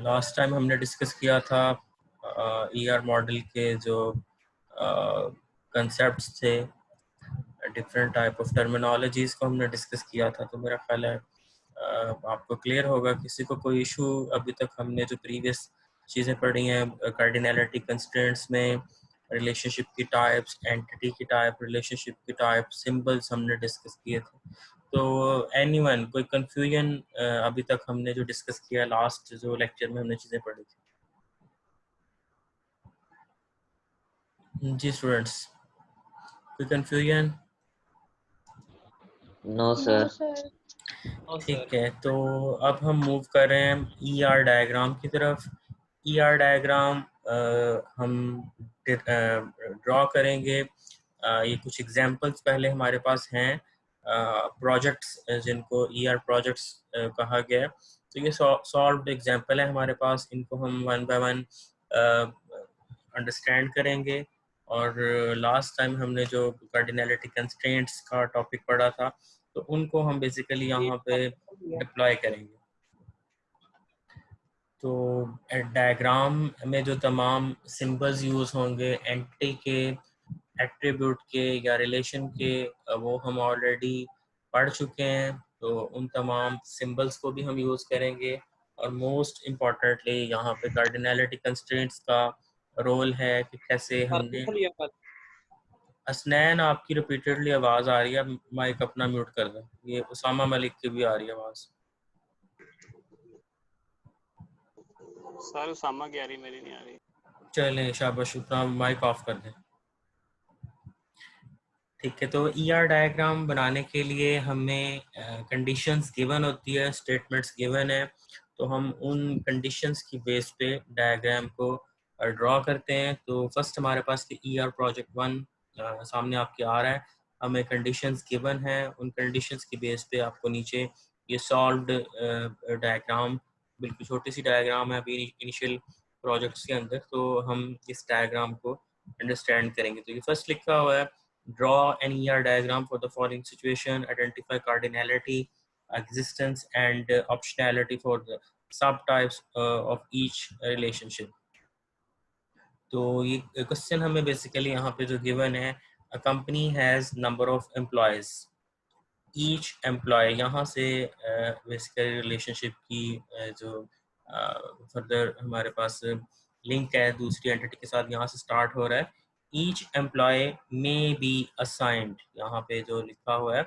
Last time हमने discuss किया था ईआर मॉडल के जो कंसेप्ट्स थे, डिफरेंट टाइप ऑफ टर्मिनोलॉजीज को हमने डिस्कस किया था। तो मेरा ख्याल है आपको क्लियर होगा। किसी को कोई इशू, अभी तक हमने जो प्रीवियस चीज़ें पढ़ी हैं कार्डिनैलिटी कंस्ट्रेंट्स में, रिलेशनशिप की टाइप्स, एंटिटी की टाइप, रिलेशनशिप की टाइप, सिंबल्स हमने डिस्कस किए थे। तो एनीवन कोई कंफ्यूजन अभी तक हमने जो डिस्कस किया लास्ट जो लेक्चर में हमने चीज़ें पढ़ी थी? जी स्टूडेंट्स, कोई कंफ्यूजन? No sir. ठीक है, तो अब हम मूव कर रहे हैं ईआर डायग्राम की तरफ। ईआर डायग्राम हम ड्रॉ करेंगे। ये कुछ एग्जांपल्स पहले हमारे पास हैं प्रोजेक्ट्स जिनको ईआर प्रोजेक्ट्स कहा गया है। तो ये सॉल्व्ड एग्जांपल है हमारे पास, इनको हम वन बाय वन अंडरस्टैंड करेंगे। और लास्ट टाइम हमने जो कार्डिनैलिटी कंस्ट्रेंट्स का टॉपिक पढ़ा था, तो उनको हम बेसिकली यहाँ पे डिप्लॉय करेंगे। तो डायग्राम में जो तमाम सिंबल्स यूज़ होंगे एंटिटी के, एट्रीब्यूट के या रिलेशन के, वो हम ऑलरेडी पढ़ चुके हैं। तो उन तमाम सिंबल्स को भी हम यूज़ करेंगे। और मोस्ट इम्पॉर्टेंटली यहाँ पे कार्डिनैलिटी कंस्ट्रेंट्स का रोल है कि कैसे हमने। असनैन, आपकी रिपीटेडली आवाज़ आ रही है, माइक अपना म्यूट कर दें। ये उसामा मलिक की भी आ रही है आवाज़। सर उसामा की आ रही, मेरी नहीं आ रही। चलें, शाबाश, अपना माइक ऑफ कर दें। ठीक है, तो ईआर डायग्राम बनाने के लिए हमें कंडीशंस गिवन होती है, स्टेटमेंट्स गिवन है। तो हम उन कंडीशंस की बेस पे डायग्राम को ड्रॉ करते हैं। तो फर्स्ट हमारे पास ईआर प्रोजेक्ट 1 सामने आपके आ रहा है। हमें कंडीशंस गिवन है, उन कंडीशंस की बेस पे आपको नीचे ये सॉल्व्ड डायग्राम, बिल्कुल छोटी सी डायग्राम है अभी इनिशियल प्रोजेक्ट्स के अंदर। तो हम इस डायग्राम को अंडरस्टैंड करेंगे। तो ये फर्स्ट लिखा हुआ है, draw an ER diagram for the following situation, identify cardinality, existence and optionality for the subtypes of each relationship. तो ये क्वेश्चन हमें बेसिकली यहाँ पे जो गिवन है, a company has number of employees, each employee, यहाँ से बेसिकली रिलेशनशिप की जो फर्दर हमारे पास लिंक है दूसरी एंटिटी के साथ, यहाँ से स्टार्ट हो रहा है। each employee may be assigned, यहाँ पे जो लिखा हुआ है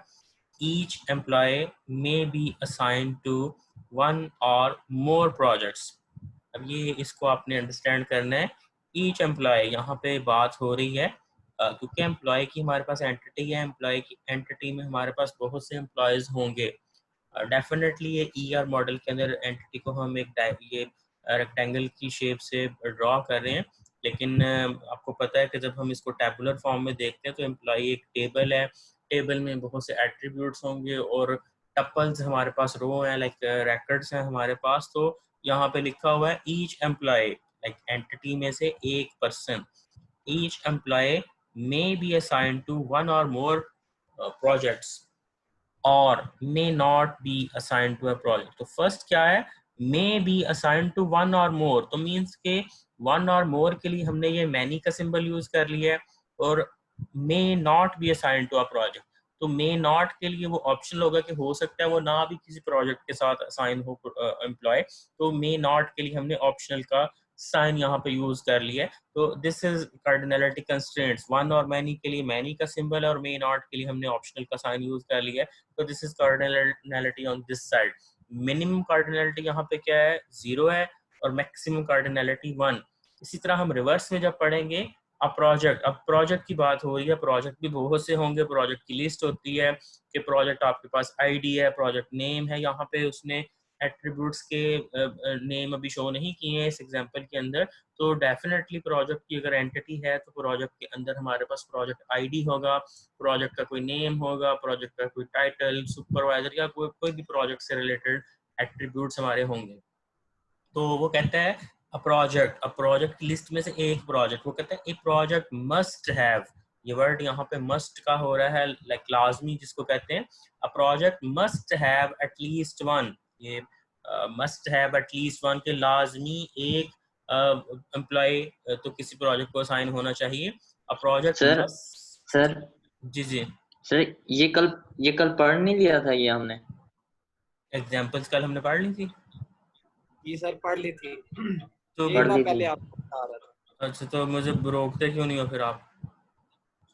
each employee may be assigned to one or more projects। अब ये इसको आपने अंडरस्टैंड करना है। each employee, यहाँ पे बात हो रही है क्योंकि एम्प्लॉय की हमारे पास एंटिटी है, एम्प्लॉय की एंटिटी में हमारे पास बहुत से एम्प्लॉयज होंगे। डेफिनेटली ये ईआर मॉडल के अंदर एंटिटी को हम एक ये रेक्टेंगल की शेप से ड्रॉ कर रहे हैं। लेकिन आपको पता है कि जब हम इसको टैबुलर फॉर्म में देखते हैं तो एम्प्लॉय एक टेबल है, टेबल में बहुत से एट्रीब्यूट्स होंगे और टपल्स हमारे पास रो हैं, लाइक रिकॉर्ड्स हैं हमारे पास। तो यहाँ पे लिखा हुआ है ईच एम्प्लॉय, लाइक एंटिटी में से एक person, each employ may be assigned to one or more projects or may not be assigned to a project। तो फर्स्ट क्या है, may be assigned to one or more, तो means के one or more के लिए हमने ये many का सिंबल यूज कर लिया है। और may not be assigned to a project, तो may not के लिए वो ऑप्शनल होगा कि हो सकता है वो ना भी किसी प्रोजेक्ट के साथ असाइन हो एम्प्लॉय। तो may not के लिए हमने ऑप्शनल का साइन यहाँ पे यूज कर लिया है। तो this is cardinality constraints. One और मैनी के लिए मैनी का सिंबल है और मे नॉट के लिए हमने ऑप्शनल का साइन यूज कर लिया है। तो this is cardinality on this side. Minimum cardinality यहाँ पे क्या है, 0 है, और मैक्सिमम कार्डिनैलिटी 1। इसी तरह हम रिवर्स में जब पढ़ेंगे, अब प्रोजेक्ट की बात हो रही है, प्रोजेक्ट भी बहुत से होंगे, प्रोजेक्ट की लिस्ट होती है कि प्रोजेक्ट आपके पास आईडी है, प्रोजेक्ट नेम है। यहाँ पे उसने एट्रीब्यूट्स के नेम अभी शो नहीं किए हैं इस एग्जांपल के अंदर। तो डेफिनेटली प्रोजेक्ट की अगर एंटिटी है तो प्रोजेक्ट के अंदर हमारे पास प्रोजेक्ट आईडी होगा, प्रोजेक्ट का कोई नेम होगा, प्रोजेक्ट का कोई टाइटल, सुपरवाइजर या कोई भी प्रोजेक्ट से रिलेटेड एट्रीब्यूट्स हमारे होंगे। तो वो कहता है अ प्रोजेक्ट लिस्ट में से एक प्रोजेक्ट, वो कहता है ए प्रोजेक्ट मस्ट हैव, ये वर्ड यहाँ पे मस्ट का हो रहा है, लाइक लाजमी जिसको कहते हैं। A project must have at least one, ये मस्ट है एटलीस्ट वन के लाजमी एक एम्प्लॉय तो किसी प्रोजेक्ट को असाइन होना चाहिए। A project sir must. Sir जी जी सर ये कल पढ़ नहीं लिया था ये हमने? एग्जांपल्स कल हमने पढ़ ली थी। ये सर पढ़ ली थी, तो एक पढ़ बार ली पहले थी। आपको बता रहा था। अच्छा, तो मुझे रोकते क्यों नहीं हो फिर आप?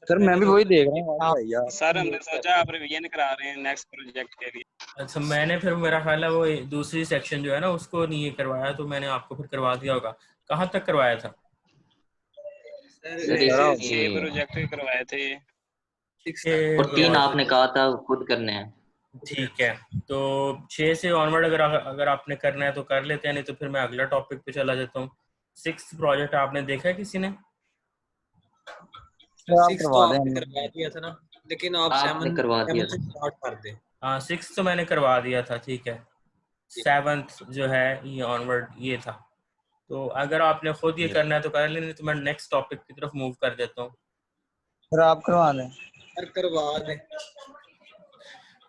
सर मैं भी वही देख रहा हूँ आप भैया। सर हमने सोचा आप रिवीजन करा रहे हैं नेक्स्ट प्रोजेक्ट के लिए। अच्छा, मैंने फिर मेरा ख्याल है वो दूसरी सेक्शन जो है ना उसको नहीं ये करवाया, तो मैंने आपको फिर करवा दिया होगा। कहाँ तक करवाया था? सर से ये 6 प्रोजेक्ट करवाए थे। और 3 आपने कहा था खुद करने हैं। ठीक है, तो 6 से ऑनवर्ड अगर आपने करना है तो कर लेते हैं, नहीं तो फिर मैं अगला टॉपिक पे चला जाता हूँ। 6th प्रोजेक्ट आपने देखा है किसी ने? सर आप 6 तो करवा दें आपने हम। करवा दिया था ना, लेकिन आप आपने 7 करवा दिया से था। स्टार्ट कर दे। हाँ, 6th तो मैंने करवा दिया था, ठीक है। 7th जो है ये ऑनवर्ड ये था। तो अगर आपने खुद ये करना है तो कर लेना, तो मैं नेक्स्ट टॉपिक की तरफ मूव कर देता हूँ। सर आप करवा दें। सर करवा दे।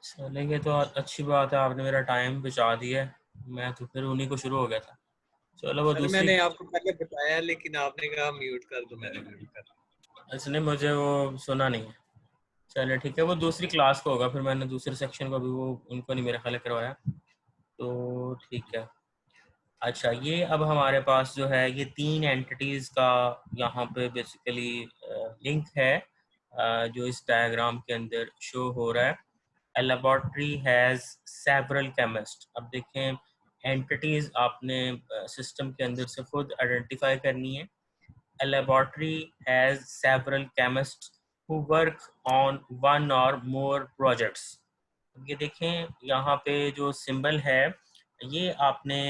चलेंगे तो अच्छी बात है, आपने मेरा टाइम बचा दिया है। मैं तो फिर उन्हीं को शुरू हो गया था। चलो वो सर दूसरी, मैंने आपको पहले बताया, लेकिन आपने कहा म्यूट कर दो, मैंने म्यूट कर दिया। इसने मुझे वो सुना नहीं है। चलिए ठीक है, वो दूसरी क्लास को होगा, फिर मैंने दूसरे सेक्शन को भी वो उनको नहीं मेरा ख्याल करवाया, तो ठीक है। अच्छा, ये अब हमारे पास जो है ये 3 एंटिटीज़ का यहाँ पे बेसिकली लिंक है जो इस डायग्राम के अंदर शो हो रहा है। A laboratory has several chemists। अब देखें, एंटिटीज़ आपने सिस्टम के अंदर से खुद आइडेंटिफाई करनी है। A laboratory has several chemists who work on one or more projects। ये देखें, यहाँ पे जो सिंबल है ये आपने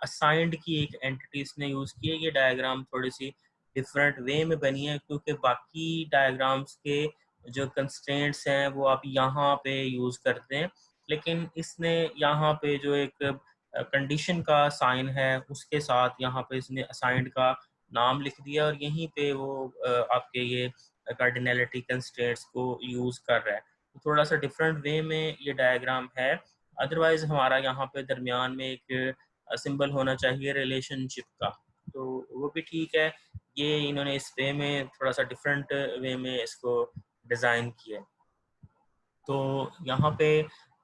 असाइंड की एक एंटिटीज ने यूज़ की है। ये डायग्राम थोड़ी सी डिफरेंट वे में बनी है, क्योंकि बाकी डायग्राम्स के जो कंस्ट्रेंट्स हैं वो आप यहाँ पे यूज़ करते हैं, लेकिन इसने यहाँ पे जो एक कंडीशन का साइन है उसके साथ यहाँ पे इसने असाइंड का नाम लिख दिया, और यहीं पे वो आपके ये कार्डिनलिटी कंस्ट्रेंट्स को यूज़ कर रहा है। थोड़ा सा डिफरेंट वे में ये डायग्राम है। अदरवाइज हमारा यहाँ पे दरमियान में एक सिंबल होना चाहिए रिलेशनशिप का, तो वो भी ठीक है। ये इन्होंने इस वे में थोड़ा सा डिफरेंट वे में इसको डिज़ाइन किया है। तो यहाँ पे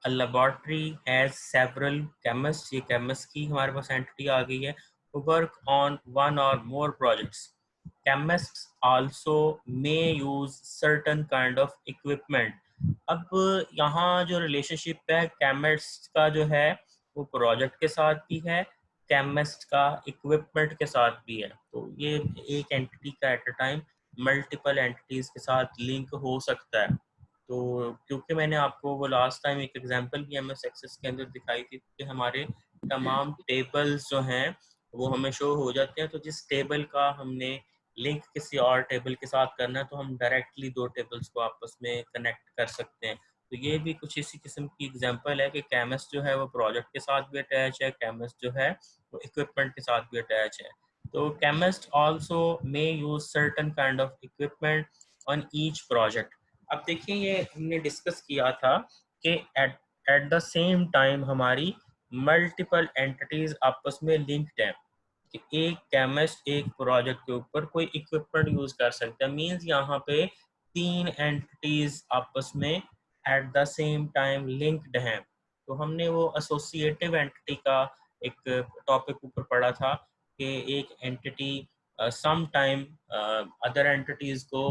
लेबॉर्ट्री हैज सेवरल केमिस्ट, ये केमिस्ट की हमारे पास एंटिटी आ गई है। वर्क ऑन वन और more projects. Chemist also may use certain kind of equipment. अब यहाँ जो रिलेशनशिप है केमिस्ट का जो है वो प्रोजेक्ट के साथ भी है, केमिस्ट का इक्विपमेंट के साथ भी है। तो ये एक एंटिटी का at a time multiple entities के साथ लिंक हो सकता है। तो क्योंकि मैंने आपको वो लास्ट टाइम एक एग्जांपल भी एमएस एक्सेस के अंदर दिखाई थी कि हमारे तमाम टेबल्स जो हैं वो हमें शो हो जाते हैं, तो जिस टेबल का हमने लिंक किसी और टेबल के साथ करना है तो हम डायरेक्टली 2 टेबल्स को आपस में कनेक्ट कर सकते हैं। तो ये भी कुछ इसी किस्म की एग्जांपल है कि केमिस्ट जो है वो प्रोजेक्ट के साथ भी अटैच है, केमिस्ट जो है वो इक्विपमेंट के साथ भी अटैच है। तो chemist also may use certain kind of equipment on each project. अब देखिए, ये हमने डिस्कस किया था कि एट द सेम टाइम हमारी मल्टीपल एंटिटीज आपस में लिंक्ड हैं, कि एक केमिस्ट एक प्रोजेक्ट के ऊपर कोई इक्विपमेंट यूज कर सकता है। मींस यहाँ पे 3 एंटिटीज आपस में at the same time linked हैं। तो हमने वो एसोसिएटिव एंटिटी का एक टॉपिक ऊपर पढ़ा था कि एक entity some time other entities को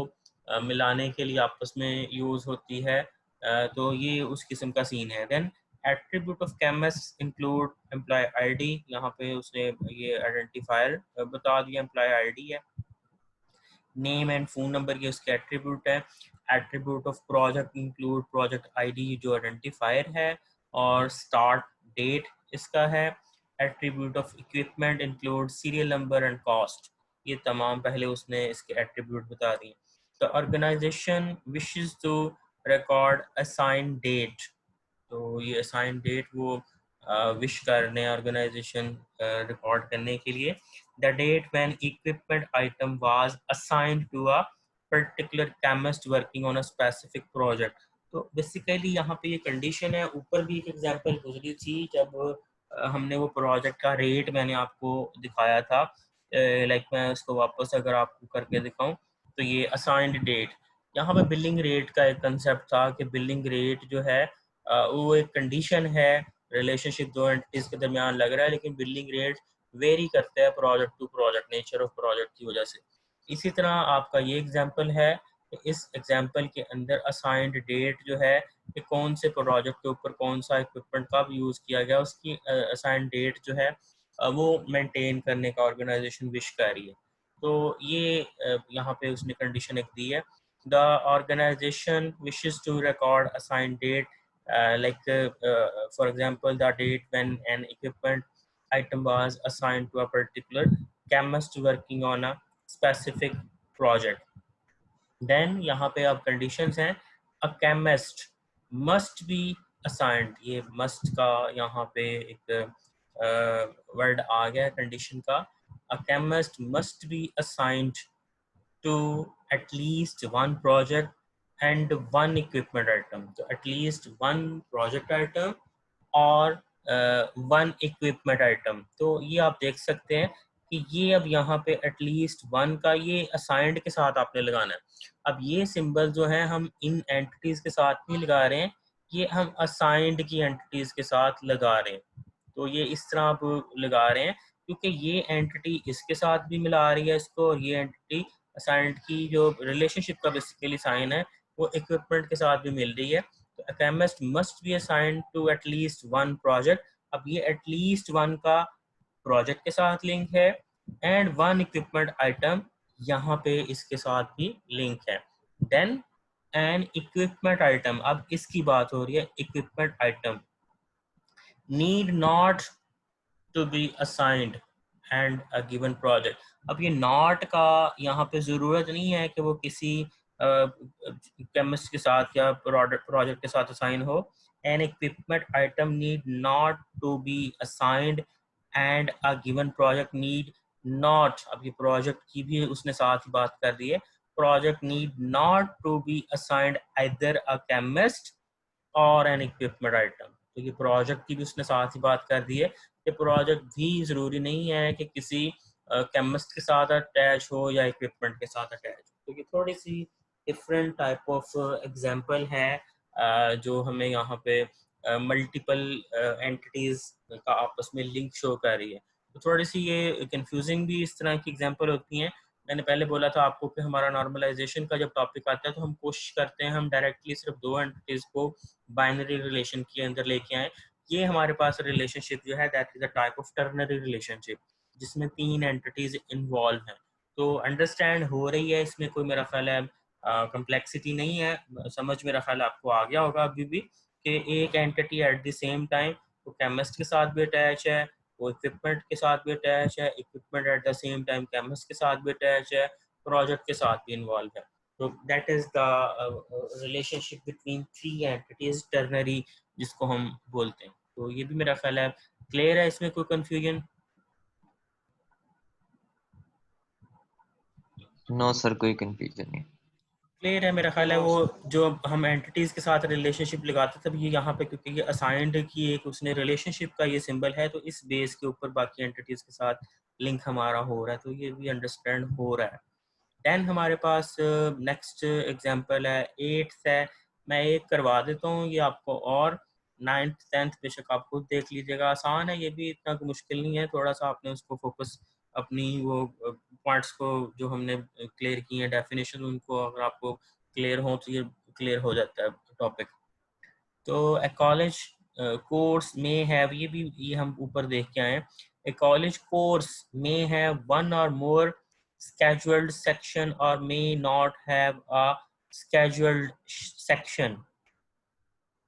मिलाने के लिए आपस में यूज होती है। तो ये उस किस्म का सीन है। Then attribute of chemist include employ ID, यहाँ पे उसने ये आइडेंटिफायर बता दिया, एम्प्लॉय आईडी है। नेम एंड फोन नंबर ये उसके एट्रीब्यूट है। Attribute of project include project ID जो आइडेंटिफायर है, और स्टार्ट डेट इसका है। Attribute of equipment include serial number and cost, ये तमाम पहले उसने इसके एट्रीब्यूट बता दिए। The organization wishes to record assign date, तो ये असाइन डेट वो विश करने ऑर्गेनाइजेशन रिकॉर्ड करने के लिए। The date when equipment item was assigned to a particular chemist working on a specific project. तो बेसिकली यहाँ पे ये कंडीशन है। ऊपर भी एक एग्जांपल गुजरी थी जब हमने वो प्रोजेक्ट का रेट मैंने आपको दिखाया था, लाइक मैं उसको वापस अगर आपको करके दिखाऊं तो ये असाइंड डेट, यहाँ पे बिलिंग रेट का एक कंसेप्ट था कि बिलिंग रेट जो है वो एक कंडीशन है, रिलेशनशिप दो एंटिटीज के दरमियान लग रहा है, लेकिन बिलिंग रेट वेरी करता है project to project, nature of project की वजह से। इसी तरह आपका ये एग्जांपल है, इस एग्जांपल के अंदर असाइंड डेट जो है कि कौन से प्रोजेक्ट के ऊपर कौन सा इक्विपमेंट कब यूज़ किया गया, उसकी असाइंड डेट जो है वो मेंटेन करने का ऑर्गेनाइजेशन विश कर रही है। तो ये यहाँ पे उसने कंडीशन एक दी है, the organization wishes to record assigned date, like for example the date when an equipment item was assigned to a particular chemist working on a specific project. Then यहाँ पे अब conditions हैं, a chemist must be assigned, ये must का यहाँ पे एक word आ गया condition का, a chemist must be assigned to at least one project and one equipment item. So at least one project item और वन इक्विपमेंट आइटम। तो ये आप देख सकते हैं कि ये अब यहाँ पे एटलीस्ट वन का ये असाइंड के साथ आपने लगाना है। अब ये सिंबल जो है हम इन एंटिटीज के साथ नहीं लगा रहे हैं, ये हम असाइंड की एंटिटीज के साथ लगा रहे हैं। तो ये इस तरह आप लगा रहे हैं क्योंकि ये एंटिटी इसके साथ भी मिला रही है इसको, और ये एंटिटी असाइंड की जो रिलेशनशिप का बेसिकली साइन है वो इक्विपमेंट के साथ भी मिल रही है। तो a chemist must be assigned to at least one project। अब ये at least one का प्रोजेक्ट के साथ लिंक है, एंड वन इक्विपमेंट आइटम यहाँ पे इसके साथ भी लिंक है। देन एन इक्विपमेंट आइटम, अब इसकी बात हो रही है, equipment item need not to be assigned and a given project. अब ये नॉट का यहाँ पे ज़रूरत नहीं है कि वो किसी केमिस्ट के साथ या प्रोजेक्ट के साथ असाइन हो। An equipment item need not to be assigned and a given project need not, अब ये प्रोजेक्ट की भी उसने साथ ही बात कर दी है, project need not to be assigned either a chemist और एन इक्विपमेंट आइटम। तो ये प्रोजेक्ट की भी उसने साथ ही बात कर दी है कि प्रोजेक्ट भी ज़रूरी नहीं है कि किसी केमिस्ट के साथ अटैच हो या इक्विपमेंट के साथ अटैच हो। तो ये थोड़ी सी डिफरेंट टाइप ऑफ एग्जांपल है जो हमें यहाँ पे मल्टीपल एंटिटीज का आपस में लिंक शो कर रही है। तो थोड़ी सी ये कंफ्यूजिंग भी इस तरह की एग्जांपल होती हैं। मैंने पहले बोला था आपको कि हमारा नॉर्मलाइजेशन का जब टॉपिक आता है तो हम कोशिश करते हैं हम डायरेक्टली सिर्फ दो एंटिटीज को बाइनरी रिलेशन के अंदर लेके आए। ये हमारे पास रिलेशनशिप जो है that is a type of ternary relationship जिसमें तीन एंटिटीज इन्वॉल्व हैं। तो अंडरस्टैंड हो रही है, इसमें कोई मेरा ख्याल है कम्प्लेक्सिटी नहीं है, समझ मेरा ख्याल आपको आ गया होगा अभी भी कि एक entity at the same time वो केमिस्ट के साथ भी अटैच है, वो इक्विपमेंट के साथ भी अटैच है, equipment at the same time chemist के साथ भी अटैच है, प्रोजेक्ट के साथ भी इन्वॉल्व है। तो that is the relationship between three entities ternary जिसको हम बोलते हैं। तो ये भी मेरा ख्याल है क्लियर है, इसमें कोई कंफ्यूजन? नो सर, कोई कंफ्यूजन नहीं। क्लियर है मेरा ख्याल है। वो जो हम एंटिटीज के साथ रिलेशनशिप लगाते थे, ये यहाँ पे क्योंकि ये असाइंड की एक उसने रिलेशनशिप का ये सिंबल है तो इस बेस के ऊपर बाकी एंटिटीज के साथ लिंक हमारा हो रहा है, तो ये भी अंडरस्टैंड हो रहा है। देन हमारे पास नेक्स्ट एग्जांपल है, 8th है, मैं एक करवा देता हूँ ये आपको, और 9th 10th बेशक आप खुद देख लीजिएगा, आसान है ये भी, इतना मुश्किल नहीं है, थोड़ा सा आपने उसको फोकस अपनी वो पॉइंट्स को जो हमने क्लियर किए हैं डेफिनेशन उनको अगर आपको क्लियर हो तो ये क्लियर हो जाता है टॉपिक। तो ए कॉलेज कोर्स में हैव, ये हम ऊपर देख के आए, ए कॉलेज कोर्स में हैव वन और मोर scheduled section or may not have a scheduled section।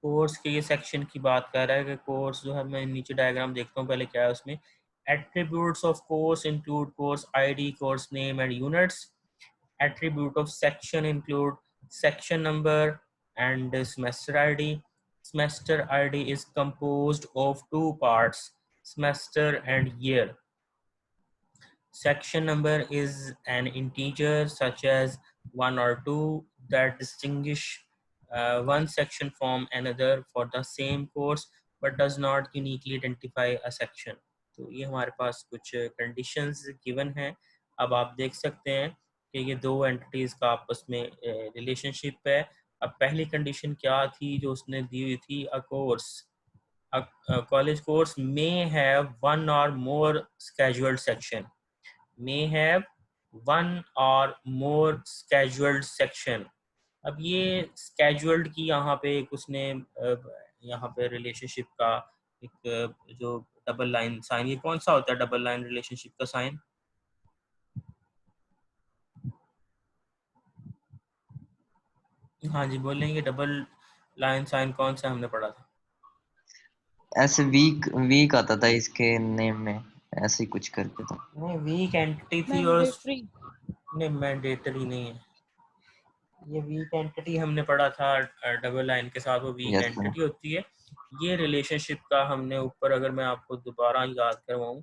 Course के ये सेक्शन की बात कर रहा है कि कोर्स जो है, मैं नीचे डायग्राम देखता हूँ पहले क्या है उसमें। Attributes of course include course ID, course name and units. Attribute of section include section number and semester ID. Semester ID is composed of two parts, semester and year. Section number is an integer such as 1 or 2 that distinguish one section from another for the same course. but does not uniquely identify a section। तो ये हमारे पास कुछ conditions given हैं। अब आप देख सकते हैं कि ये दो एंटिटीज़ का आपस में रिलेशनशिप है। अब पहली कंडीशन क्या थी जो उसने दी हुई थी, a course, a college course may have one or more scheduled section, may have one or more scheduled section। अब ये scheduled की यहाँ पे एक उसने यहाँ पे रिलेशनशिप का एक जो डबल लाइन साइन, ये कौन सा होता है डबल लाइन रिलेशनशिप का साइन? हाँ जी बोलेंगे, डबल लाइन साइन कौन सा हमने पढ़ा था? ऐसे वीक वीक आता था इसके नेम में, ऐसे ही कुछ करके था। नहीं, वीक एंटिटी थी और नहीं, मैंडेटरी नहीं है ये। वीक एंटिटी हमने पढ़ा था डबल लाइन के साथ, वो वीक यस सर। एंटिटी होती है। ये रिलेशनशिप का हमने ऊपर, अगर मैं आपको दोबारा याद करवाऊं,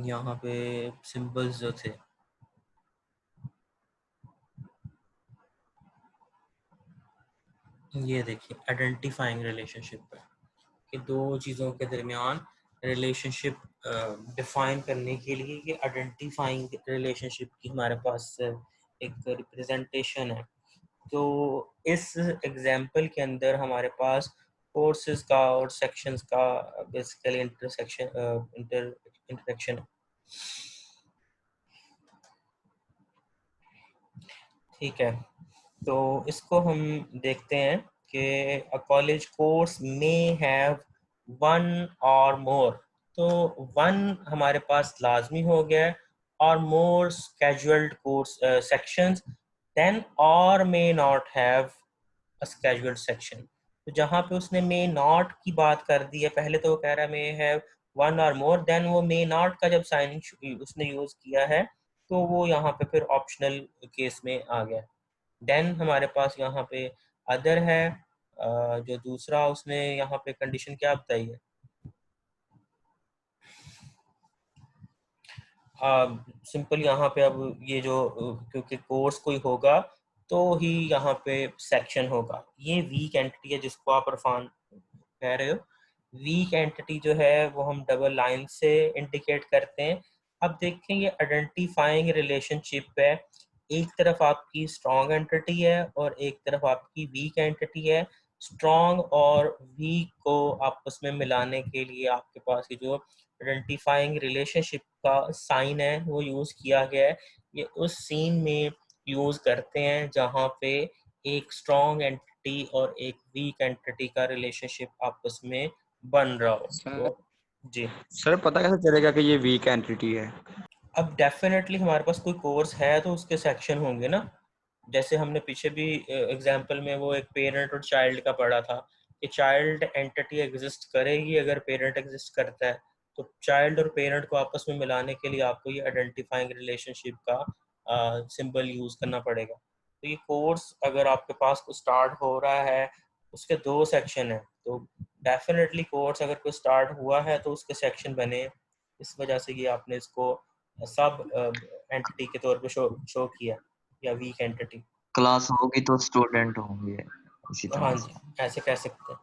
यहाँ पे सिंबल्स जो थे, ये देखिए आइडेंटिफाइंग रिलेशनशिप है कि दो चीज़ों के दरमियान रिलेशनशिप डिफाइन करने के लिए ये आइडेंटिफाइंग रिलेशनशिप की हमारे पास एक रिप्रेजेंटेशन है। तो इस एग्जाम्पल के अंदर हमारे पास कोर्सेज का और सेक्शंस का बेसिकली इंटरेक्शन है। ठीक है, तो इसको हम देखते हैं कि अ कॉलेज कोर्स में हैव वन और मोर। तो वन हमारे पास लाजमी हो गया, और मोर स्केड्यूल्ड कोर्स सेक्शंस, देन और may not have a scheduled section. तो जहाँ पे उसने मे नॉट की बात कर दी है, पहले तो वो कह रहा है मे हैव वन और मोर, देन वो मे नॉट का जब साइनिंग उसने यूज किया है तो वो यहाँ पे फिर ऑप्शनल केस में आ गया। देन हमारे पास यहाँ पे अदर है, जो दूसरा उसने यहाँ पे कंडीशन क्या बताई है, सिंपल यहाँ पे अब ये जो क्योंकि कोर्स कोई होगा तो ही यहाँ पे सेक्शन होगा। ये वीक एंटिटी है जिसको आप इरफान कह रहे हो। वीक एंटिटी जो है वो हम डबल लाइन से इंडिकेट करते हैं। अब देखें ये आइडेंटिफाइंग रिलेशनशिप है, एक तरफ आपकी स्ट्रॉन्ग एंटिटी है और एक तरफ आपकी वीक एंटिटी है। स्ट्रॉन्ग और वीक को आपस में मिलाने के लिए आपके पास ये जो आइडेंटिफाइंग रिलेशनशिप का साइन है वो यूज किया गया है। ये उस सीन में यूज करते हैं जहाँ पे एक स्ट्रॉन्ग एंटिटी और एक वीक एंटिटी का रिलेशनशिप आपस में बन रहा हो। सर, तो जी, सर पता कैसे चलेगा कि ये वीक एंटिटी है? अब डेफिनेटली हमारे पास कोई कोर्स है तो उसके सेक्शन होंगे ना। जैसे हमने पीछे भी एग्जाम्पल में वो एक पेरेंट और चाइल्ड का पढ़ा था कि चाइल्ड एंटिटी एग्जिस्ट करेगी अगर पेरेंट एग्जिस्ट करता है। तो चाइल्ड और पेरेंट को आपस में मिलाने के लिए आपको ये आइडेंटिफाइंग रिलेशनशिप का सिंबल यूज करना पड़ेगा। तो ये कोर्स अगर आपके पास को स्टार्ट हो रहा है, उसके दो सेक्शन है, तो डेफिनेटली कोर्स अगर कोई स्टार्ट हुआ है तो उसके सेक्शन बने। इस वजह से ये आपने इसको सब एंटिटी के तौर पे शो किया, या वीक एंटिटी। क्लास होगी तो स्टूडेंट होंगे, इसी हाँ तरह जी, से। ऐसे कह सकते हैं।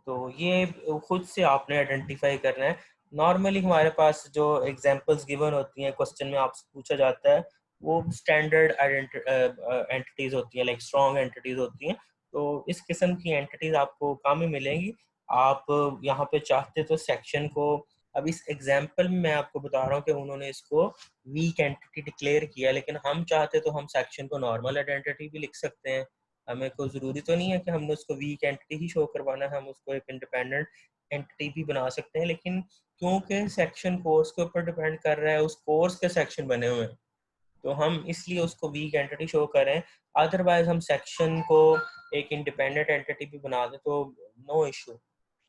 तो ये खुद से आपने आइडेंटिफाई करना है। नॉर्मली हमारे पास जो एग्जांपल्स गिवन होती हैं, क्वेश्चन में आपसे पूछा जाता है, वो स्टैंडर्ड एंटिटीज होती हैं, लाइक स्ट्रॉन्ग एंटिटीज होती हैं। तो इस किस्म की एंटिटीज आपको कम ही मिलेंगी। आप यहाँ पे चाहते तो सेक्शन को, अब इस एग्जाम्पल में मैं आपको बता रहा हूँ कि उन्होंने इसको वीक एंटिटी डिक्लेयर किया, लेकिन हम चाहते तो हम सेक्शन को नॉर्मल आइडेंटिटी भी लिख सकते हैं। हमें कोई ज़रूरी तो नहीं है कि हमने उसको वीक एंटिटी ही शो करवाना है, हम उसको एक इंडिपेंडेंट एंटिटी भी बना सकते हैं। लेकिन क्योंकि सेक्शन कोर्स के ऊपर डिपेंड कर रहा है, उस कोर्स के सेक्शन बने हुए हैं, तो हम इसलिए उसको वीक एंटिटी शो करें। अदरवाइज हम सेक्शन को एक इंडिपेंडेंट एंटिटी भी बना दें तो नो इशू।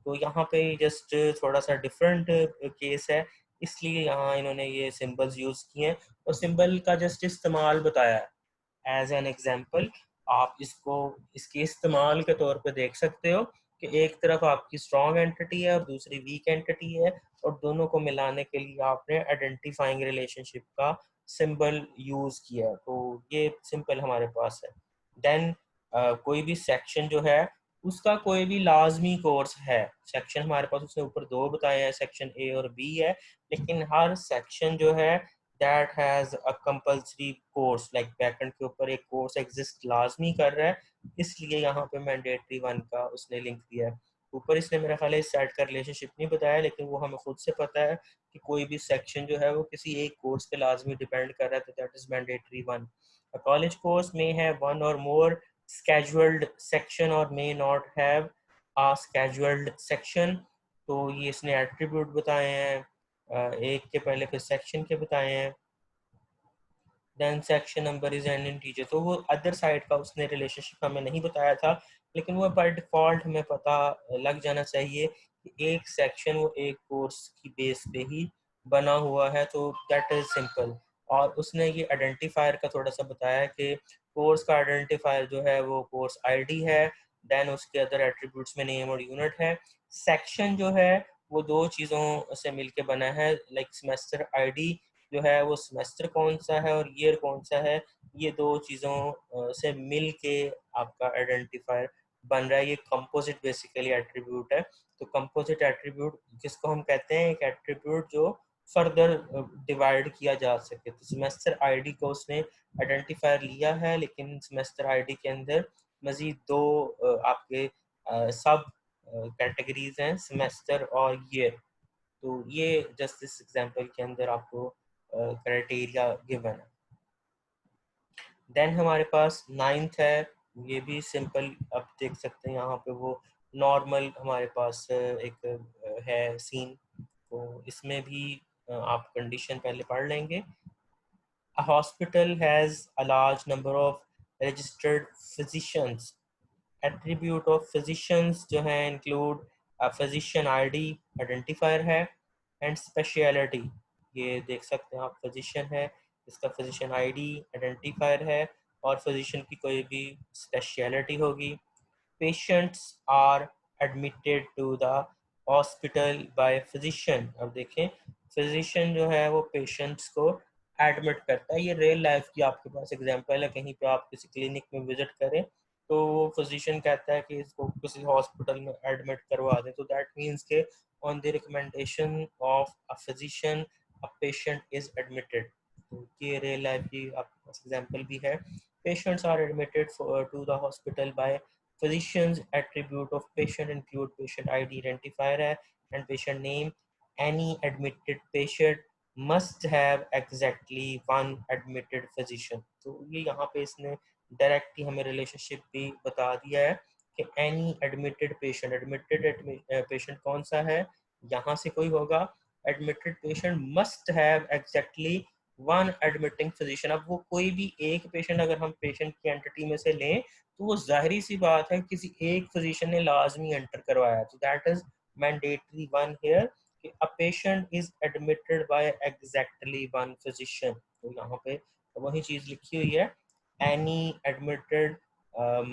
तो यहाँ पे जस्ट थोड़ा सा डिफरेंट केस है, इसलिए यहाँ इन्होंने ये सिंबल्स यूज किए हैं और सिंबल का जस्ट इस्तेमाल बताया है एज एन एग्जाम्पल। आप इसको इसके इस्तेमाल के तौर पे देख सकते हो कि एक तरफ आपकी स्ट्रॉन्ग एंटिटी है और दूसरी वीक एंटिटी है, और दोनों को मिलाने के लिए आपने आइडेंटिफाइंग रिलेशनशिप का सिंबल यूज किया है। तो ये सिंपल हमारे पास है। देन कोई भी सेक्शन जो है उसका कोई भी लाजमी कोर्स है। सेक्शन हमारे पास उसने ऊपर 2 बताए हैं, सेक्शन ए और बी है, लेकिन हर सेक्शन जो है that has a compulsory course, like backend के ऊपर एक कोर्स एग्जिस्ट लाजमी कर रहा है, इसलिए यहाँ पे मैंडेटरी 1 का उसने लिंक दिया है। ऊपर इसने मेरा ख्याल है इस साइड का रिलेशनशिप नहीं बताया, लेकिन वो हमें खुद से पता है कि कोई भी सेक्शन जो है वो किसी एक कोर्स पे लाजमी डिपेंड कर रहा है, तो that is mandatory 1। A college course may have one or more scheduled section or may not have a scheduled section। तो ये इसने एट्रीब्यूट बताए हैं, एक के पहले फिर सेक्शन के बताए हैं। Then section number is an integer, तो वो अदर साइड का उसने रिलेशनशिप हमें नहीं बताया था, लेकिन वो बाय डिफ़ॉल्ट हमें पता लग जाना चाहिए कि एक सेक्शन वो एक कोर्स की बेस पे ही बना हुआ है, तो दैट इज सिंपल। और उसने ये आइडेंटिफायर का थोड़ा सा बताया कि कोर्स का आइडेंटिफायर जो है वो कोर्स आईडी है, देन उसके अदर एट्रीब्यूट्स में नेम और यूनिट है। सेक्शन जो है वो 2 चीज़ों से मिलके बना है, लाइक सेमेस्टर आईडी जो है वो सेमेस्टर कौन सा है और ईयर कौन सा है, ये 2 चीज़ों से मिल के आपका आइडेंटिफायर बन रहा है। ये कंपोजिट बेसिकली एट्रीब्यूट है। तो कंपोजिट एट्रीब्यूट जिसको हम कहते हैं एक एट्रीब्यूट जो फर्दर डिवाइड किया जा सके। तो सेमेस्टर आईडी को उसने आइडेंटिफायर लिया है, लेकिन सेमेस्टर आईडी के अंदर मजीद 2 आपके सब कैटेगरीज हैं, सेमेस्टर और ईयर। तो ये जस्ट इस एग्जांपल के अंदर आपको क्राइटेरिया गिवन है। देन हमारे पास 9th है, ये भी सिंपल, आप देख सकते हैं यहाँ पे वो नॉर्मल हमारे पास एक है सीन, तो इसमें भी आप कंडीशन पहले पढ़ लेंगे। A hospital has a large number of registered physicians। Attribute of physicians जो है इंक्लूड फिजिशियन आईडी आइडेंटिफायर है, एंड स्पेशलिटी, ये देख सकते हैं आप फिजिशियन है, इसका फिजिशियन आईडी आइडेंटिफायर है, और फिजिशियन की कोई भी स्पेशलिटी होगी। Patients are admitted to the hospital by physician. अब देखें फिजिशियन जो है वो पेशेंट्स को एडमिट करता है। ये रियल लाइफ की आपके पास एग्जांपल है, कहीं पे आप किसी क्लिनिक में विजिट करें तो फिजिशियन कहता है कि इसको किसी हॉस्पिटल में एडमिट करवा दें, तो दैट मीन्स के on the recommendation of a physician a patient is admitted. तो ये रियल लाइफ की आपके पास एग्जांपल भी है। Patients are admitted to the hospital by physicians। attribute of patient include patient ID identifier है, and patient name। any admitted patient must have exactly one admitted physician। तो ये यहाँ पे इसने डायरेक्टली हमें रिलेशनशिप भी बता दिया है कि any admitted patient, admitted patient कौन सा है, यहाँ से कोई होगा। Admitted patient must have exactly one admitting physician. अब वो कोई भी एक पेशेंट अगर हम पेशेंट की एंटिटी में से लें तो वो जाहिर सी बात है किसी एक फिजिशियन ने लाजमी एंटर करवाया, तो दैट इज मैंडेटरी 1 हियर कि a patient is admitted by exactly one physician. तो यहाँ पे वही चीज लिखी हुई है, any admitted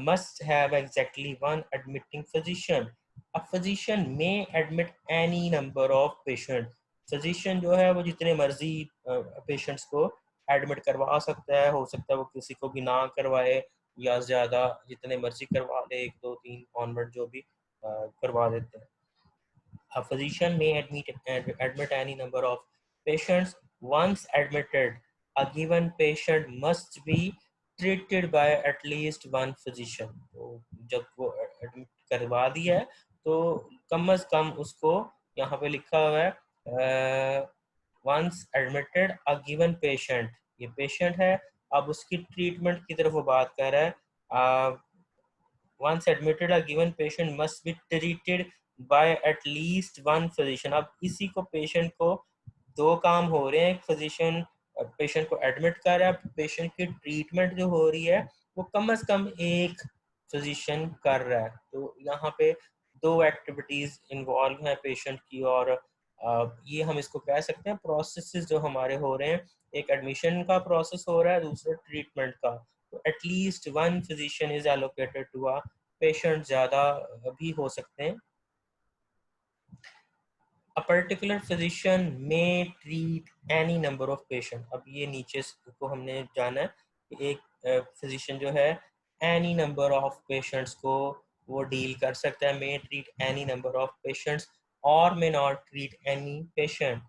must have exactly one admitting physician। A physician may admit any number of patient। physician जो है वो जितने मर्जी पेशेंट्स को एडमिट करवा सकता है, हो सकता है वो किसी को भी ना करवाए या ज्यादा जितने मर्जी करवा ले, 1 2 3 ऑनवर्ड जो भी करवा देते हैं। A physician may admit any number of patients। Once admitted, a given patient must be treated by at least one physician। तो जब वो एडमिट करवा दिया है तो कम से कम उसको यहाँ पे लिखा हुआ है once admitted a given patient, ये पेशेंट है, अब उसकी ट्रीटमेंट की तरफ वो बात कर रहा है। once admitted a given patient must be treated by at least one physician। अब इसी को पेशेंट को 2 काम हो रहे हैं, फिजिशियन पेशेंट को एडमिट कर रहा है, पेशेंट की ट्रीटमेंट जो हो रही है वो कम से कम एक फिजिशियन कर रहा है। तो यहाँ पे 2 एक्टिविटीज इन्वॉल्व हैं पेशेंट की, और ये हम इसको कह सकते हैं प्रोसेसेस जो हमारे हो रहे हैं, एक एडमिशन का प्रोसेस हो रहा है, दूसरा ट्रीटमेंट का। तो at least one physician is allocated to a patient, ज़्यादा भी हो सकते हैं। A particular physician may treat any number of patient। अब ये नीचे को हमने जाना है कि एक फिजिशियन जो है any number of patients को वो डील कर सकता है। May treat any number of patients और may not treat any patient.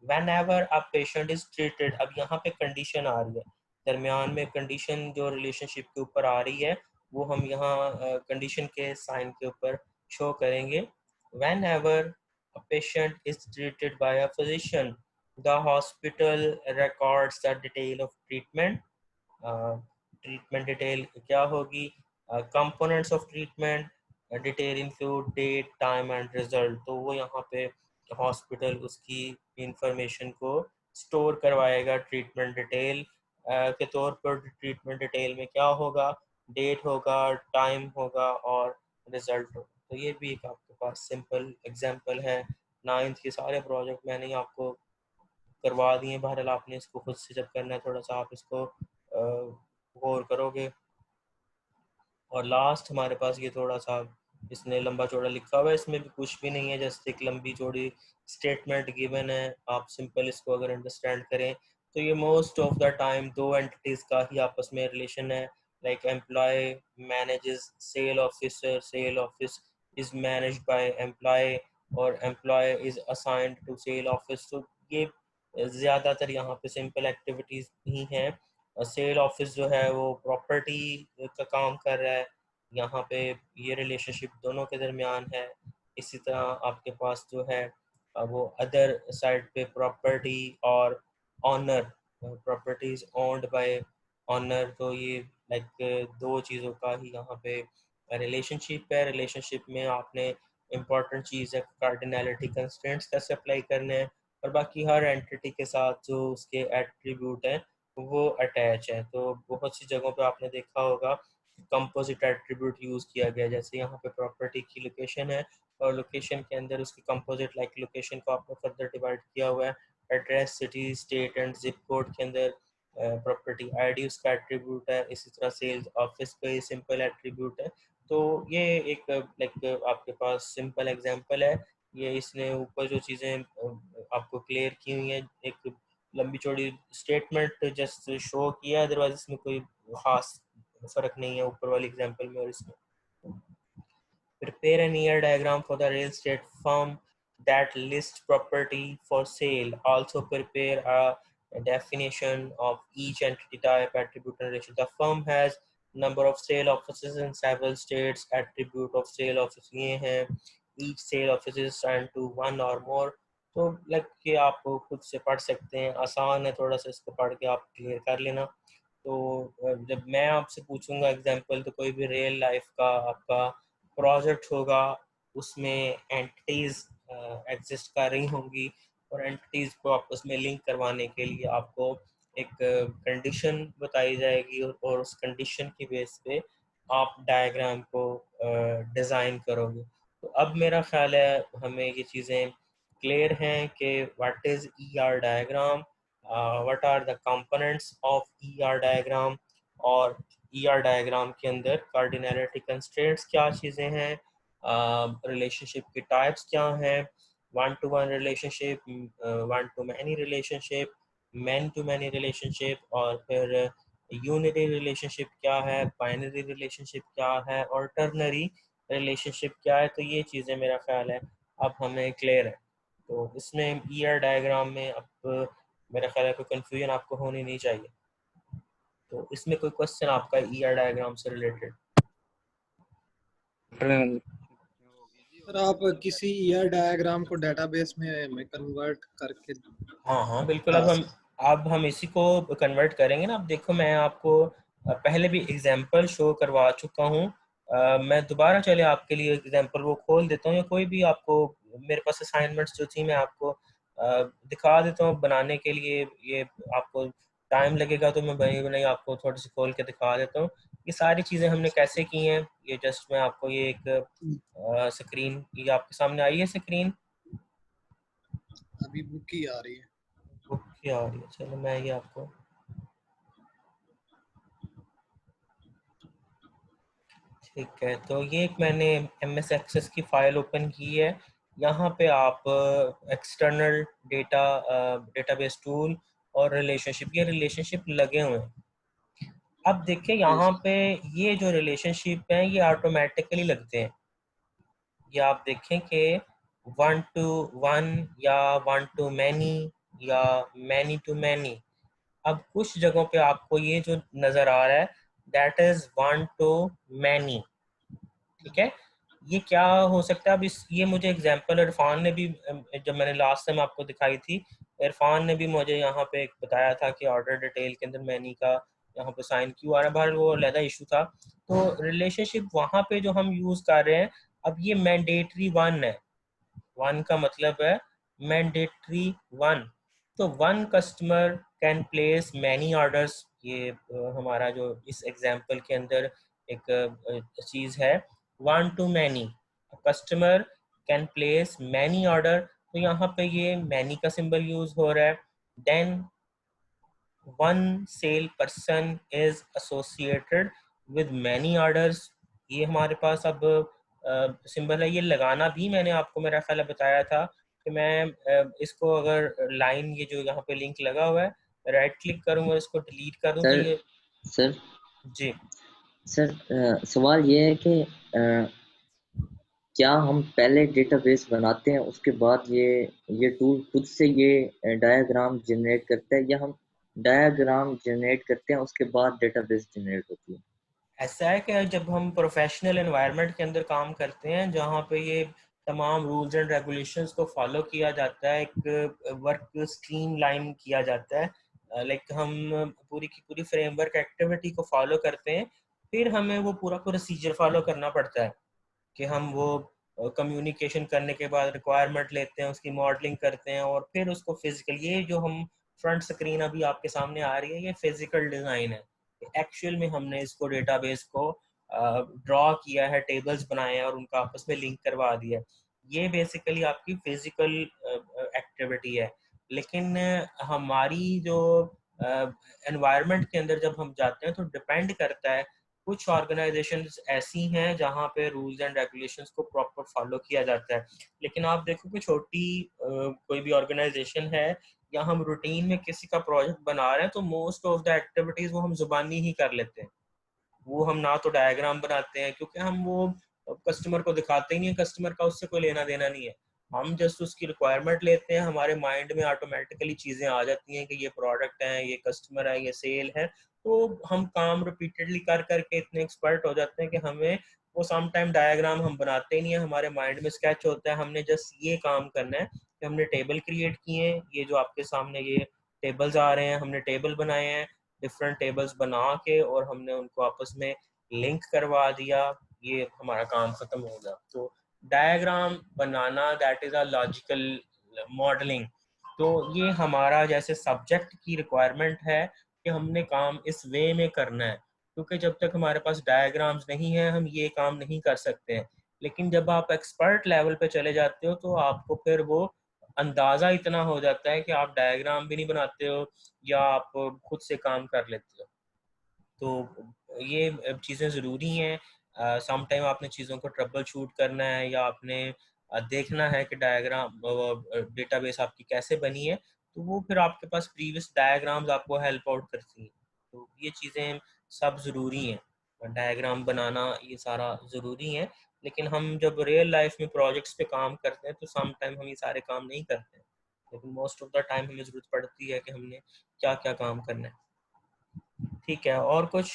whenever a patient is treated, अब यहाँ पे कंडीशन आ रही है, दरमियान में कंडीशन जो रिलेशनशिप के ऊपर आ रही है वो हम यहाँ कंडीशन के साइन के ऊपर शो करेंगे। whenever a patient is treated by a physician, the hospital records the detail of treatment। Treatment detail क्या होगी, components of treatment detail include date time and result. तो वो यहाँ पे हॉस्पिटल उसकी इंफॉर्मेशन को स्टोर करवाएगा ट्रीटमेंट डिटेल के तौर पर। ट्रीटमेंट डिटेल में क्या होगा, डेट होगा, टाइम होगा और रिजल्ट होगा। तो ये भी एक आपके पास सिंपल एग्जांपल है। 9th के सारे प्रोजेक्ट मैंने आपको करवा दिए, बहरहाल आपने इसको खुद से जब करना है थोड़ा सा आप इसको गौर करोगे। और लास्ट हमारे पास ये थोड़ा सा इसने लंबा चौड़ा लिखा हुआ है, इसमें भी कुछ भी नहीं है, जस्ट एक लंबी चौड़ी स्टेटमेंट गिवन है। आप सिंपल इसको अगर अंडरस्टैंड करें तो ये मोस्ट ऑफ द टाइम दो एंटिटीज का ही आपस में रिलेशन है। Like employee manages sale officer, sale office is managed by employee और employee is assigned to sale office. तो ये ज़्यादातर यहाँ पे सिंपल एक्टिविटीज़ ही हैं। सेल ऑफिस जो है वो प्रॉपर्टी का काम कर रहा है, यहाँ पे ये रिलेशनशिप दोनों के दरमियान है। इसी तरह आपके पास जो है वो अदर साइड पे प्रॉपर्टी और owner, properties owned by owner. तो ये लाइक दो चीज़ों का ही यहाँ पे रिलेशनशिप है। रिलेशनशिप में आपने इम्पॉर्टेंट चीज़ है कार्डिनैलिटी कंस्ट्रेंट्स कैसे अप्लाई करने हैं, और बाकी हर एंटिटी के साथ जो उसके एट्रीब्यूट हैं वो अटैच है। तो बहुत सी जगहों पे आपने देखा होगा कंपोजिट एट्रीब्यूट यूज़ किया गया, जैसे यहाँ पे प्रॉपर्टी की लोकेशन है और लोकेशन के अंदर उसकी कंपोजिट लाइक लोकेशन को आपने फर्दर डिवाइड किया हुआ है। Address, city, state and zip code के अंदर प्रॉपर्टी आईडी उसका एट्रीब्यूट है। इसी तरह सेल्स ऑफिस पे सिंपल एट्रीब्यूट है। तो ये एक लाइक आपके पास सिंपल एग्जांपल है। ये इसने ऊपर जो चीज़ें आपको क्लियर की हुई हैं, एक लंबी चौड़ी स्टेटमेंट जस्ट शो किया, अदरवाइज इसमें कोई खास फर्क नहीं है ऊपर वाली एग्जांपल में और इसमें। Prepare an ER diagram for the real estate firm that lists property for sale. Also prepare a definition of each entity type, attribute and relation. The firm has number of sale offices in several states. Attribute of sale office ये हैं, each sale office is assigned to one or more. तो like कि आप खुद से पढ़ सकते हैं, आसान है थोड़ा सा, इसको पढ़ के आप क्लियर कर लेना। तो जब मैं आपसे पूछूंगा एग्जांपल तो कोई भी रियल लाइफ का आपका प्रोजेक्ट होगा, उसमें एंटिटीज एग्जिस्ट कर रही होंगी और एंटिटीज को आपस में लिंक करवाने के लिए आपको एक कंडीशन बताई जाएगी और उस कंडीशन की बेस पे आप डायग्राम को डिज़ाइन करोगे। तो अब मेरा ख्याल है हमें ये चीज़ें क्लियर हैं कि what is ER diagram, what are the components of ER diagram, और ईआर डायग्राम के अंदर कार्डिनैलिटी कंस्ट्रेंट्स क्या चीज़ें हैं, रिलेशनशिप के टाइप्स क्या हैं, one to one relationship, one to many relationship, man to many relationship, और फिर यूनिटरी रिलेशनशिप क्या है, बाइनरी रिलेशनशिप क्या है, और टर्नरी रिलेशनशिप क्या है। तो ये चीज़ें मेरा ख्याल है अब हमें क्लियर है। तो इसमें ईआर डायग्राम में अब मेरा ख्याल है कोई कंफ्यूजन आपको होनी नहीं चाहिए। तो इसमें कोई क्वेश्चन आपका ईआर डायग्राम से रिलेटेड? सर आप किसी ईआर डायग्राम को डेटाबेस में कन्वर्ट करके हाँ बिल्कुल। अब हम इसी को कन्वर्ट करेंगे ना। अब देखो मैं आपको पहले भी एग्जांपल शो करवा चुका हूँ। मैं दोबारा चले आपके लिए एग्जांपल वो खोल देता हूँ, या कोई भी आपको मेरे पास असाइनमेंट्स जो थी मैं आपको दिखा देता हूँ बनाने के लिए। ये आपको टाइम लगेगा तो मैं बनी बनाई आपको थोड़ी सी खोल के दिखा देता हूँ। ये सारी चीज़ें हमने कैसे की हैं, ये जस्ट मैं आपको ये एक स्क्रीन, ये आपके सामने आई है स्क्रीन, अभी बुक ही आ रही है। ओके आ रही है। चलो मैं ये आपको ठीक है। तो ये एक मैंने MS एक्सेस की फाइल ओपन की है। यहाँ पे आप एक्सटर्नल डेटाबेस टूल और रिलेशनशिप, ये रिलेशनशिप लगे हुए हैं। अब देखिए यहाँ पे ये जो रिलेशनशिप है ये ऑटोमेटिकली लगते हैं। ये आप देखें कि 1 to 1 या 1 to many या many to many। अब कुछ जगहों पे आपको ये जो नजर आ रहा है दैट इज 1 to many, ठीक है। ये क्या हो सकता है? अब इस ये मुझे एग्जांपल इरफान ने भी जब मैंने लास्ट टाइम आपको दिखाई थी, इरफान ने भी मुझे यहाँ पे एक बताया था कि ऑर्डर डिटेल के अंदर मैनी का यहाँ पे साइन क्यों आ रहा है, बाहर वो अलग इशू था। तो रिलेशनशिप वहाँ पे जो हम यूज कर रहे हैं, अब ये मैंडेटरी वन है। वन का मतलब है मैंडेटरी वन। तो one customer can place many orders. ये हमारा जो इस एग्जांपल के अंदर एक चीज है, one to many, customer can place many order. तो यहाँ पे ये मैनी का सिंबल यूज हो रहा है। Then one sale person is associated with many orders. ये हमारे पास अब सिंबल है। ये लगाना भी मैंने आपको मेरा ख्याल है बताया था कि मैं इसको अगर लाइन ये जो यहाँ पे लिंक लगा हुआ है राइट क्लिक करूंगा, इसको डिलीट कर दूं तो सर ये सर जी सर सवाल ये है कि क्या हम पहले डेटाबेस बनाते हैं उसके बाद ये टूल खुद से ये डायग्राम जनरेट करता है, या हम डायग्राम जनरेट करते हैं उसके बाद डेटाबेस जनरेट होती है? ऐसा है कि जब हम प्रोफेशनल एनवायरनमेंट के अंदर काम करते हैं जहाँ पे ये तमाम रूल्स एंड रेगुलेशंस को फॉलो किया जाता है, एक वर्क स्ट्रीम लाइन किया जाता है, लाइक हम पूरी की पूरी फ्रेमवर्क एक्टिविटी को फॉलो करते हैं, फिर हमें वो पूरा प्रोसीजर फॉलो करना पड़ता है कि हम वो कम्युनिकेशन करने के बाद रिक्वायरमेंट लेते हैं, उसकी मॉडलिंग करते हैं और फिर उसको फिजिकल, ये जो हम फ्रंट स्क्रीन अभी आपके सामने आ रही है ये फिजिकल डिज़ाइन है। एक्चुअल में हमने इसको डेटाबेस को ड्रॉ किया है, टेबल्स बनाए हैं और उनका आपस में लिंक करवा दिया है। ये बेसिकली आपकी फिजिकल एक्टिविटी है। लेकिन हमारी जो एनवायरनमेंट के अंदर जब हम जाते हैं तो डिपेंड करता है। कुछ ऑर्गेनाइजेशंस ऐसी हैं जहाँ पे रूल्स एंड रेगुलेशंस को प्रॉपर फॉलो किया जाता है, लेकिन आप देखो कि छोटी कोई भी ऑर्गेनाइजेशन है या हम रूटीन में किसी का प्रोजेक्ट बना रहे हैं तो मोस्ट ऑफ द एक्टिविटीज वो हम जुबानी ही कर लेते हैं। वो हम ना तो डायग्राम बनाते हैं क्योंकि हम वो कस्टमर को दिखाते ही नहीं है, कस्टमर का उससे कोई लेना देना नहीं है। हम जस्ट उसकी रिक्वायरमेंट लेते हैं, हमारे माइंड में ऑटोमेटिकली चीज़ें आ जाती हैं कि ये प्रोडक्ट है, ये कस्टमर है, ये सेल है। तो हम काम रिपीटेडली कर करके इतने एक्सपर्ट हो जाते हैं कि हमें वो सम टाइम डायग्राम हम बनाते ही नहीं है, हमारे माइंड में स्केच होता है। हमने जस्ट ये काम करना है कि हमने टेबल क्रिएट किए हैं, ये जो आपके सामने ये टेबल्स आ रहे हैं, हमने टेबल बनाए हैं, डिफरेंट टेबल्स बना के और हमने उनको आपस में लिंक करवा दिया, ये हमारा काम खत्म हो गया। तो diagram banana that is a logical modelling. तो ये हमारा जैसे सब्जेक्ट की रिक्वायरमेंट है कि हमने काम इस वे में करना है, क्योंकि जब तक हमारे पास डायग्राम्स नहीं है हम ये काम नहीं कर सकते हैं। लेकिन जब आप एक्सपर्ट लेवल पे चले जाते हो तो आपको फिर वो अंदाज़ा इतना हो जाता है कि आप डायग्राम भी नहीं बनाते हो या आप खुद से काम कर लेते हो। तो ये चीज़ें ज़रूरी हैं। सम टाइम आपने चीज़ों को ट्रबल शूट करना है या आपने देखना है कि डायग्राम डेटाबेस आपकी कैसे बनी है, तो वो फिर आपके पास प्रीवियस डायग्राम्स आपको हेल्प आउट करती हैं। तो ये चीज़ें सब ज़रूरी हैं, डायग्राम बनाना ये सारा ज़रूरी है। लेकिन हम जब रियल लाइफ में प्रोजेक्ट्स पे काम करते हैं तो सम टाइम हम ये सारे काम नहीं करते हैं, लेकिन मोस्ट ऑफ द टाइम हमें ज़रूरत पड़ती है कि हमने क्या क्या काम करना है। ठीक है, और कुछ?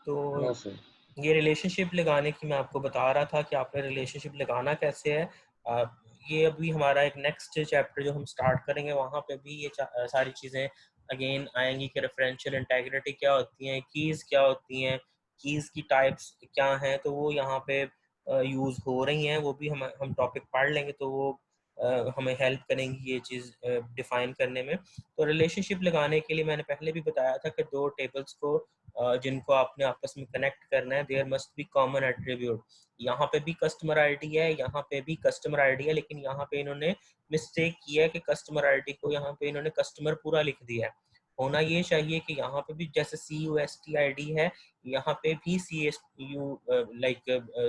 तो नो सर। ये रिलेशनशिप लगाने की मैं आपको बता रहा था कि आपने रिलेशनशिप लगाना कैसे है। आ, ये अभी हमारा एक नेक्स्ट चैप्टर जो हम स्टार्ट करेंगे वहाँ पे भी ये सारी चीज़ें अगेन आएंगी कि रेफरेंशियल इंटेग्रिटी क्या होती हैं, कीज़ क्या होती हैं, कीज़ की टाइप्स क्या हैं, तो वो यहाँ पे यूज़ हो रही हैं। वो भी हम टॉपिक पढ़ लेंगे तो वो हमें हेल्प करेंगी ये चीज़ डिफ़ाइन करने में। तो रिलेशनशिप लगाने के लिए मैंने पहले भी बताया था कि दो टेबल्स को जिनको आपने आपस में कनेक्ट करना है, there must be common attribute. यहाँ पे भी कस्टमर आईडी है, यहाँ पे भी कस्टमर आईडी है, लेकिन यहाँ पे इन्होंने मिस्टेक किया है कि कस्टमर आईडी को यहाँ पे इन्होंने कस्टमर पूरा लिख दिया है। होना ये चाहिए कि यहाँ पे भी जैसे CUST ID है, यहाँ पे भी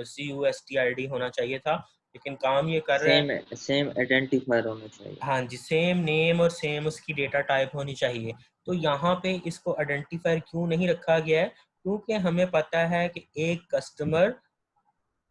CUST ID होना चाहिए था, लेकिन काम ये कर रहा है। सेम सेम आइडेंटिफायर होना चाहिए। हाँ जी, सेम नेम और सेम उसकी डेटा टाइप होनी चाहिए। तो यहाँ पे इसको आइडेंटिफायर क्यों नहीं रखा गया है? क्योंकि हमें पता है कि एक कस्टमर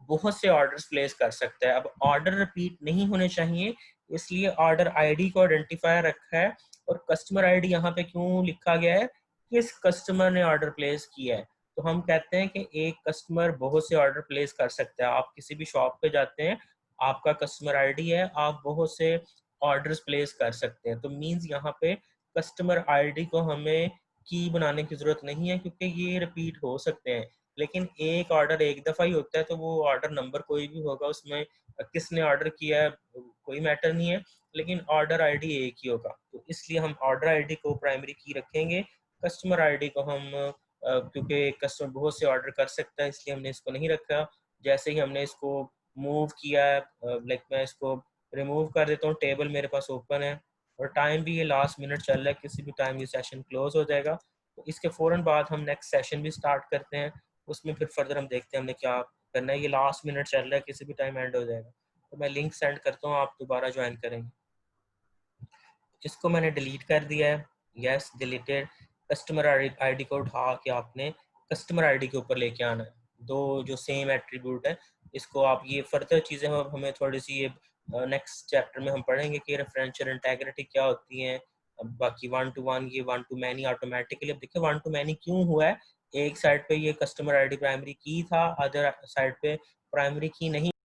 बहुत से ऑर्डर्स प्लेस कर सकता है। अब ऑर्डर रिपीट नहीं होने चाहिए, इसलिए ऑर्डर आईडी को आइडेंटिफायर रखा है। और कस्टमर आईडी यहाँ पे क्यों लिखा गया है? किस कस्टमर ने ऑर्डर प्लेस किया है। तो हम कहते हैं कि एक कस्टमर बहुत से ऑर्डर प्लेस कर सकता है। आप किसी भी शॉप पे जाते हैं, आपका कस्टमर आईडी है, आप बहुत से ऑर्डर्स प्लेस कर सकते हैं। तो मीन्स यहाँ पे कस्टमर आईडी को हमें की बनाने की जरूरत नहीं है, क्योंकि ये रिपीट हो सकते हैं। लेकिन एक ऑर्डर एक दफ़ा ही होता है, तो वो ऑर्डर नंबर कोई भी होगा, उसमें किसने ऑर्डर किया है कोई मैटर नहीं है, लेकिन ऑर्डर आईडी एक ही होगा। तो इसलिए हम ऑर्डर आईडी को प्राइमरी की रखेंगे। कस्टमर आईडी को हम क्योंकि कस्टमर बहुत से ऑर्डर कर सकता है, इसलिए हमने इसको नहीं रखा। जैसे ही हमने इसको मूव किया है, लाइक मैं इसको रिमूव कर देता हूँ, टेबल मेरे पास ओपन है और टाइम भी ये लास्ट मिनट चल रहा है, किसी भी टाइम ये सेशन क्लोज हो जाएगा। तो इसके फ़ौरन बाद हम नेक्स्ट सेशन भी स्टार्ट करते हैं, उसमें फिर फर्दर हम देखते हैं हमने क्या करना है। ये लास्ट मिनट चल रहा है, किसी भी टाइम एंड हो जाएगा। तो मैं लिंक सेंड करता हूँ, आप दोबारा ज्वाइन करेंगे। इसको मैंने डिलीट कर दिया है, यस डिलीटेड। कस्टमर आईडी को उठा के आपने कस्टमर आईडी के ऊपर लेके आना है। दो जो सेम एट्रीब्यूट है, इसको आप ये फर्दर चीज़ें हमें थोड़ी सी ये नेक्स्ट चैप्टर में हम पढ़ेंगे कि रेफरेंशियल इंटेग्रिटी क्या होती है। बाकी 1 to 1 ये 1 to many ऑटोमेटिकली। अब देखिए 1 to many क्यों हुआ है? एक साइड पे ये कस्टमर आईडी प्राइमरी की था, अदर साइड पे प्राइमरी की नहीं